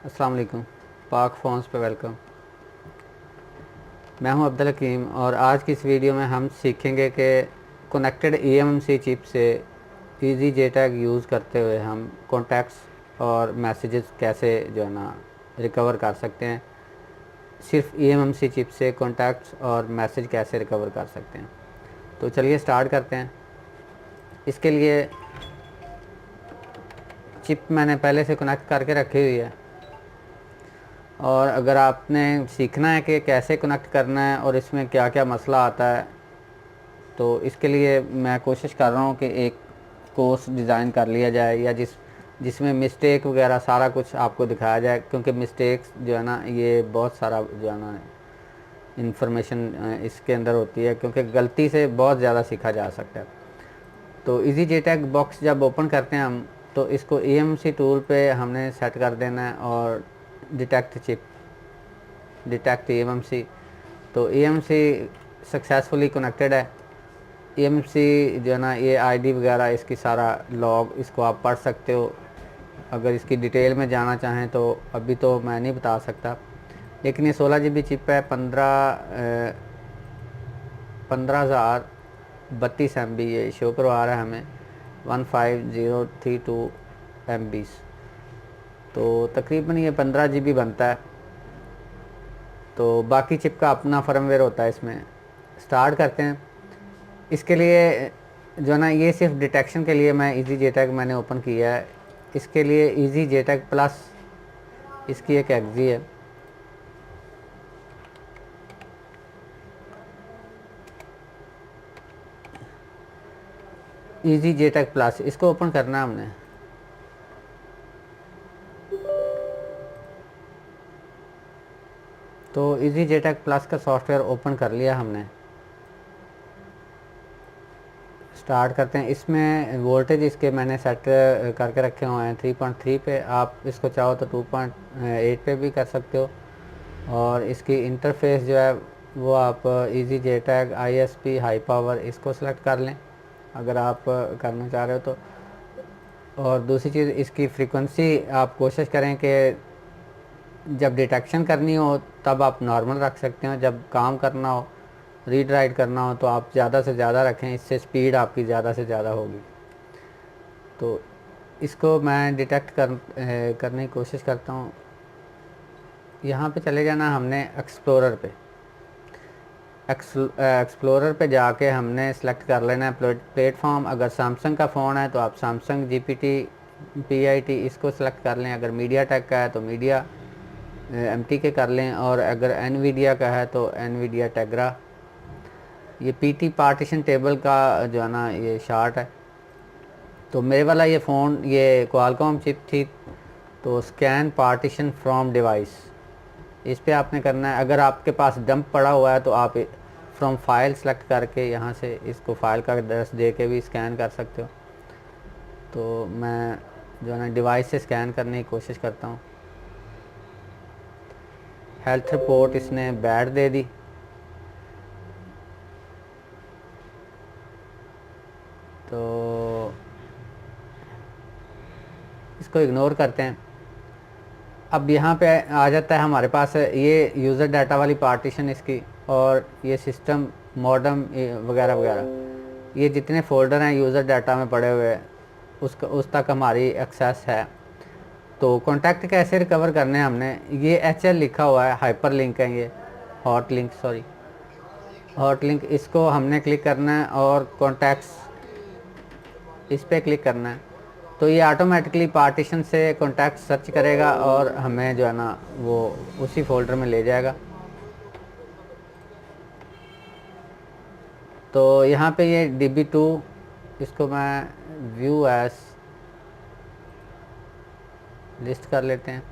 अस्सलाम वालेकुम। पाक फ़ोन्स पे वेलकम। मैं हूं अब्दुल हकीम और आज की इस वीडियो में हम सीखेंगे कि कनेक्टेड eMMC चिप से इजी JTAG यूज़ करते हुए हम कॉन्टैक्ट्स और मैसेजेस कैसे जो है ना रिकवर कर सकते हैं। सिर्फ eMMC चिप से कॉन्टैक्ट्स और मैसेज कैसे रिकवर कर सकते हैं। तो चलिए स्टार्ट करते हैं। इसके लिए चिप मैंने पहले से कनेक्ट करके रखी हुई है, और अगर आपने सीखना है कि कैसे कनेक्ट करना है और इसमें क्या क्या मसला आता है, तो इसके लिए मैं कोशिश कर रहा हूँ कि एक कोर्स डिज़ाइन कर लिया जाए या जिसमें मिस्टेक वगैरह सारा कुछ आपको दिखाया जाए, क्योंकि मिस्टेक्स जो है ना ये बहुत सारा जो है ना इंफॉर्मेशन इसके अंदर होती है, क्योंकि गलती से बहुत ज़्यादा सीखा जा सकता है। तो इजी JTAG बॉक्स जब ओपन करते हैं हम, तो इसको eMMC टूल पे हमने सेट कर देना है और डिटेक्ट चिप, डिटेक्ट eMMC। तो eMMC सक्सेसफुली कनेक्टेड है। eMMC जो है ना ये आईडी वगैरह इसकी सारा लॉग इसको आप पढ़ सकते हो। अगर इसकी डिटेल में जाना चाहें तो अभी तो मैं नहीं बता सकता, लेकिन ये 16 GB चिप है। 15,032 MB ये शो करवा रहा है हमें, 15032 MB। तो तकरीबन ये 15 GB बनता है। तो बाकी चिप का अपना फर्मवेयर होता है इसमें। स्टार्ट करते हैं। इसके लिए जो है ना ये सिर्फ डिटेक्शन के लिए मैं इजी JTAG मैंने ओपन किया है। इसके लिए इजी JTAG प्लस इसकी एक एक्जी है। इजी JTAG प्लस इसको ओपन करना है हमने। तो इजी JTAG प्लस का सॉफ्टवेयर ओपन कर लिया हमने। स्टार्ट करते हैं। इसमें वोल्टेज इसके मैंने सेट करके रखे हुए हैं 3.3 पे। आप इसको चाहो तो 2.8 पे भी कर सकते हो। और इसकी इंटरफेस जो है वो आप easy JTAG ISP high power इसको सेलेक्ट कर लें अगर आप करना चाह रहे हो तो। और दूसरी चीज़ इसकी फ्रीक्वेंसी आप कोशिश करें कि जब डिटेक्शन करनी हो तब आप नॉर्मल रख सकते हो, जब काम करना हो रीड राइट करना हो तो आप ज़्यादा से ज़्यादा रखें, इससे स्पीड आपकी ज़्यादा से ज़्यादा होगी। तो इसको मैं डिटेक्ट करने की कोशिश करता हूँ। यहाँ पे चले जाना हमने एक्सप्लोरर पे। एक्सप्लोरर पे जाके हमने सेलेक्ट कर लेना है प्लेटफॉर्म। अगर सैमसंग का फ़ोन है तो आप सैमसंग GPT PIT इसको सेलेक्ट कर लें। अगर मीडिया टेक का है तो मीडिया MT के कर लें। और अगर NVIDIA का है तो NVIDIA टेग्रा। ये PT पार्टीशन टेबल का जो है ना ये शार्ट है। तो मेरे वाला ये फ़ोन ये क्वालकॉम चिप थी, तो स्कैन पार्टीशन फ्रॉम डिवाइस इस पे आपने करना है। अगर आपके पास डंप पड़ा हुआ है तो आप फ्रॉम फाइल सेलेक्ट करके यहाँ से इसको फाइल का एड्रेस दे के भी स्कैन कर सकते हो। तो मैं जो है ना डिवाइस से स्कैन करने की कोशिश करता हूँ। हेल्थ रिपोर्ट इसने बैड दे दी। तो इसको इग्नोर करते हैं। अब यहाँ पे आ जाता है हमारे पास ये यूज़र डाटा वाली पार्टीशन इसकी, और ये सिस्टम मॉडम वगैरह वगैरह, ये जितने फ़ोल्डर हैं यूज़र डाटा में पड़े हुए उस तक हमारी एक्सेस है। तो कॉन्टैक्ट कैसे रिकवर करने हैं हमने, ये HL लिखा हुआ है, हाइपर लिंक है ये, hot link sorry, hot link. इसको हमने क्लिक करना है और कॉन्टैक्ट्स इस पर क्लिक करना है। तो ये ऑटोमेटिकली पार्टीशन से कॉन्टैक्ट सर्च करेगा और हमें जो है ना वो उसी फोल्डर में ले जाएगा। तो यहाँ पे ये DB2, इसको मैं व्यू एज लिस्ट कर लेते हैं।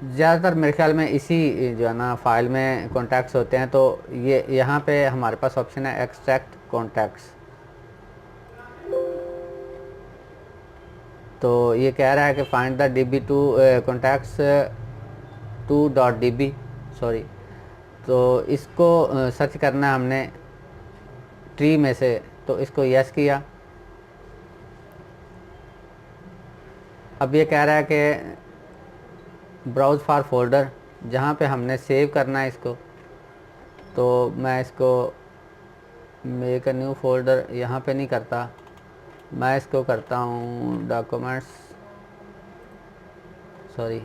ज़्यादातर मेरे ख्याल में इसी जो है ना फाइल में कॉन्टैक्ट्स होते हैं। तो ये यहाँ पे हमारे पास ऑप्शन है एक्सट्रैक्ट कॉन्टैक्ट्स। तो ये कह रहा है कि find the DB2 contacts 2.db sorry. तो इसको सर्च करना है हमने ट्री में से। तो इसको यस किया। अब ये कह रहा है कि ब्राउज़ फॉर फोल्डर, जहाँ पे हमने सेव करना है इसको। तो मैं इसको मेक अ न्यू फोल्डर यहाँ पे नहीं करता, मैं इसको करता हूँ डॉक्यूमेंट्स, सॉरी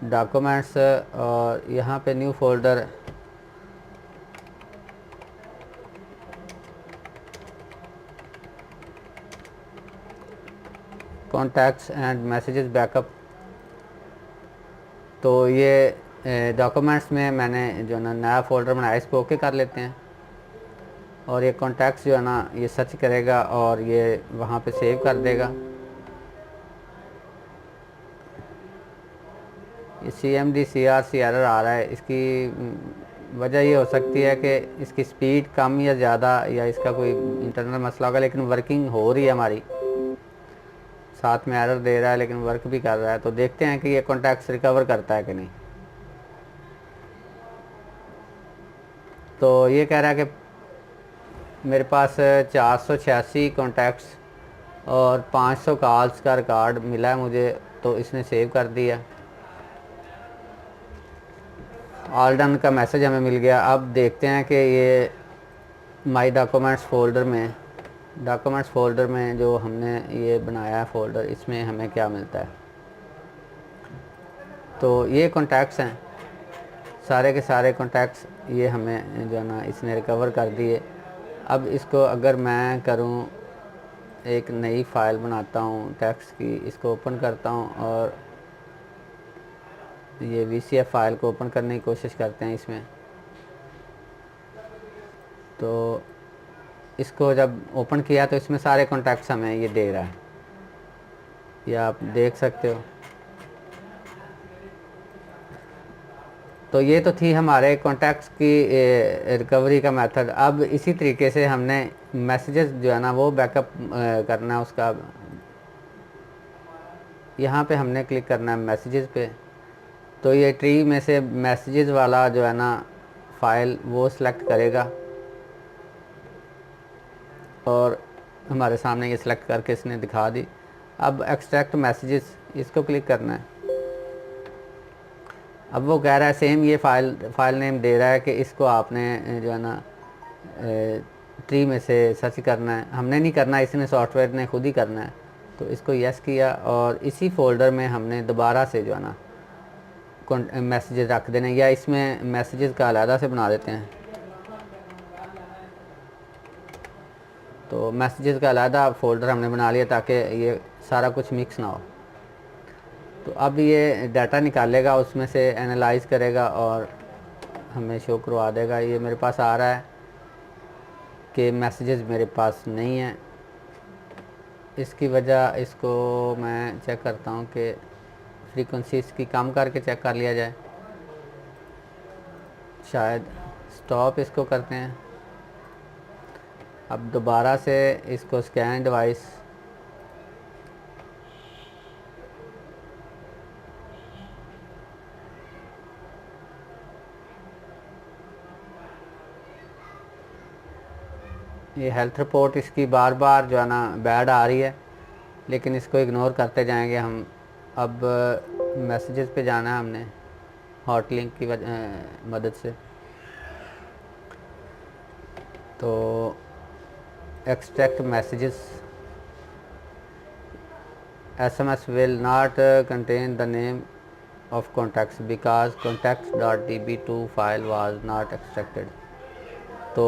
डॉक्यूमेंट्स, और यहाँ पे new folder, contacts and messages backup. तो ये डॉक्यूमेंट्स में मैंने जो ना नया फ़ोल्डर बनाया, इसको ओके कर लेते हैं। और ये कॉन्टैक्ट्स जो है ना ये सर्च करेगा और ये वहाँ पे सेव कर देगा। ये CMD/CRC एरर आ रहा है, इसकी वजह ये हो सकती है कि इसकी स्पीड कम या ज़्यादा, या इसका कोई इंटरनल मसला होगा, लेकिन वर्किंग हो रही है हमारी, साथ में एरर दे रहा है लेकिन वर्क भी कर रहा है। तो देखते हैं कि ये कॉन्टैक्ट्स रिकवर करता है कि नहीं। तो ये कह रहा है कि मेरे पास 486 कॉन्टैक्ट्स और 500 कॉल्स का रिकॉर्ड मिला है मुझे, तो इसने सेव कर दिया। ऑल डन का मैसेज हमें मिल गया। अब देखते हैं कि ये माई डॉक्यूमेंट्स फ़ोल्डर में जो हमने ये बनाया है फ़ोल्डर, इसमें हमें क्या मिलता है। तो ये कॉन्टैक्ट्स हैं, सारे के सारे कॉन्टैक्ट्स ये हमें जो है ना इसने रिकवर कर दिए। अब इसको अगर मैं करूं, एक नई फ़ाइल बनाता हूं टेक्स्ट की, इसको ओपन करता हूं और ये VCF फ़ाइल को ओपन करने की कोशिश करते हैं इसमें। तो इसको जब ओपन किया तो इसमें सारे कॉन्टैक्ट्स हमें ये दे रहा है, ये आप देख सकते हो। तो ये तो थी हमारे कॉन्टैक्ट्स की रिकवरी का मेथड। अब इसी तरीके से हमने मैसेजेस जो है ना वो बैकअप करना है उसका। यहाँ पे हमने क्लिक करना है मैसेजेस पे। तो ये ट्री में से मैसेजेस वाला जो है ना फ़ाइल वो सिलेक्ट करेगा और हमारे सामने ये सिलेक्ट करके इसने दिखा दी। अब एक्सट्रैक्ट मैसेजेस, इसको क्लिक करना है। अब वो कह रहा है सेम ये फ़ाइल नेम दे रहा है कि इसको आपने जो है ना ट्री में से सर्च करना है, हमने नहीं करना, इसने सॉफ्टवेयर ने खुद ही करना है। तो इसको यस किया और इसी फोल्डर में हमने दोबारा से जो है ना मैसेजेस रख देने, या इसमें मैसेजेस का अलहदा से बना देते हैं। तो मैसेजेस का अलहदा फ़ोल्डर हमने बना लिया ताकि ये सारा कुछ मिक्स ना हो। तो अब ये डाटा निकालेगा, उसमें से एनालाइज़ करेगा और हमें शो करवा देगा। ये मेरे पास आ रहा है कि मैसेजेस मेरे पास नहीं हैं। इसकी वजह, इसको मैं चेक करता हूँ कि फ्रीक्वेंसी इसकी कम करके चेक कर लिया जाए, शायद। स्टॉप इसको करते हैं। अब दोबारा से इसको स्कैन डिवाइस, ये हेल्थ रिपोर्ट इसकी बार बार जो है ना बैड आ रही है, लेकिन इसको इग्नोर करते जाएंगे हम। अब मैसेजेस पे जाना है हमने हॉट लिंक की मदद से। तो extract messages, SMS will not contain the name of contacts because contacts.db2 file was not extracted। तो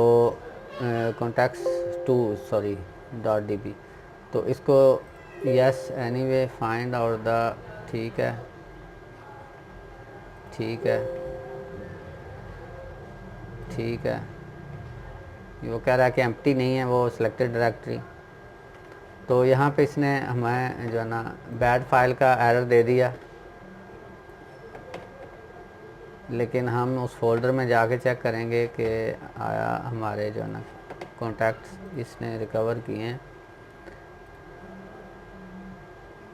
contacts2 सॉरी .db, तो इसको yes anyway find out the, ठीक है ठीक है ठीक है। वो कह रहा है कि एम्प्टी नहीं है वो सिलेक्टेड डायरेक्टरी। तो यहाँ पे इसने हमें जो है ना बैड फाइल का एरर दे दिया, लेकिन हम उस फोल्डर में जाके चेक करेंगे कि आया हमारे जो है ना कॉन्टैक्ट्स इसने रिकवर किए हैं।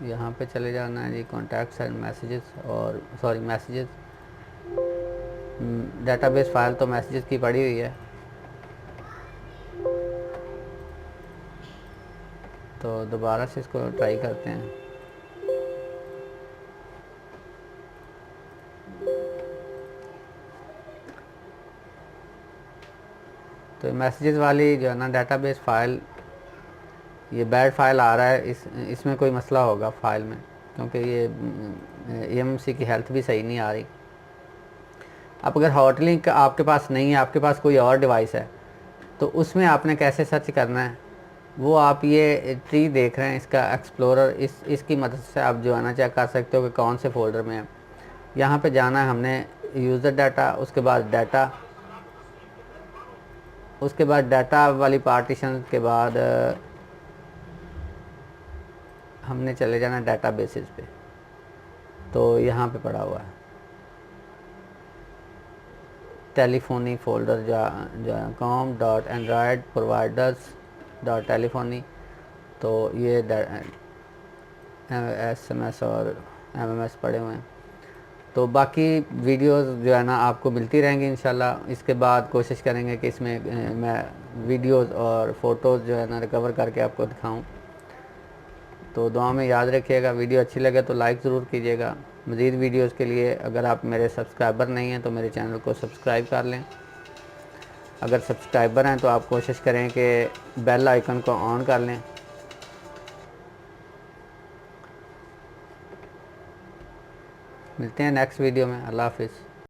यहाँ पे चले जाना है जी, कॉन्टैक्ट्स एंड मैसेजेस, और सॉरी मैसेजेस, डेटाबेस फाइल तो मैसेजेस की पड़ी हुई है। तो दोबारा से इसको ट्राई करते हैं। तो मैसेजेस वाली जो है ना डेटाबेस फ़ाइल, ये बैड फाइल आ रहा है, इसमें कोई मसला होगा फ़ाइल में, क्योंकि ये EMMC की हेल्थ भी सही नहीं आ रही। अब अगर हॉटलिंक आपके पास नहीं है, आपके पास कोई और डिवाइस है, तो उसमें आपने कैसे सर्च करना है, वो आप ये ट्री देख रहे हैं इसका एक्सप्लोरर, इसकी मदद से आप जो है ना चेक कर सकते हो कि कौन से फोल्डर में है। यहाँ पे जाना है हमने यूज़र डाटा, उसके बाद डाटा, उसके बाद डाटा वाली पार्टीशन के बाद हमने चले जाना डाटा बेसिस पे। तो यहाँ पे पड़ा हुआ है टेलीफोनी फोल्डर जो com.android-providers.telephony। तो ये SMS और MMS पड़े हुए हैं। तो बाकी वीडियोस जो है ना आपको मिलती रहेंगी इंशाल्लाह। इसके बाद कोशिश करेंगे कि इसमें मैं वीडियोस और फ़ोटोज़ जो है ना रिकवर करके आपको दिखाऊं। तो दुआ में याद रखिएगा। वीडियो अच्छी लगे तो लाइक ज़रूर कीजिएगा। मज़ीद वीडियोस के लिए अगर आप मेरे सब्सक्राइबर नहीं हैं तो मेरे चैनल को सब्सक्राइब कर लें। अगर सब्सक्राइबर हैं तो आप कोशिश करें कि बेल आइकन को ऑन कर लें। मिलते हैं नेक्स्ट वीडियो में। अल्लाह हाफिज़।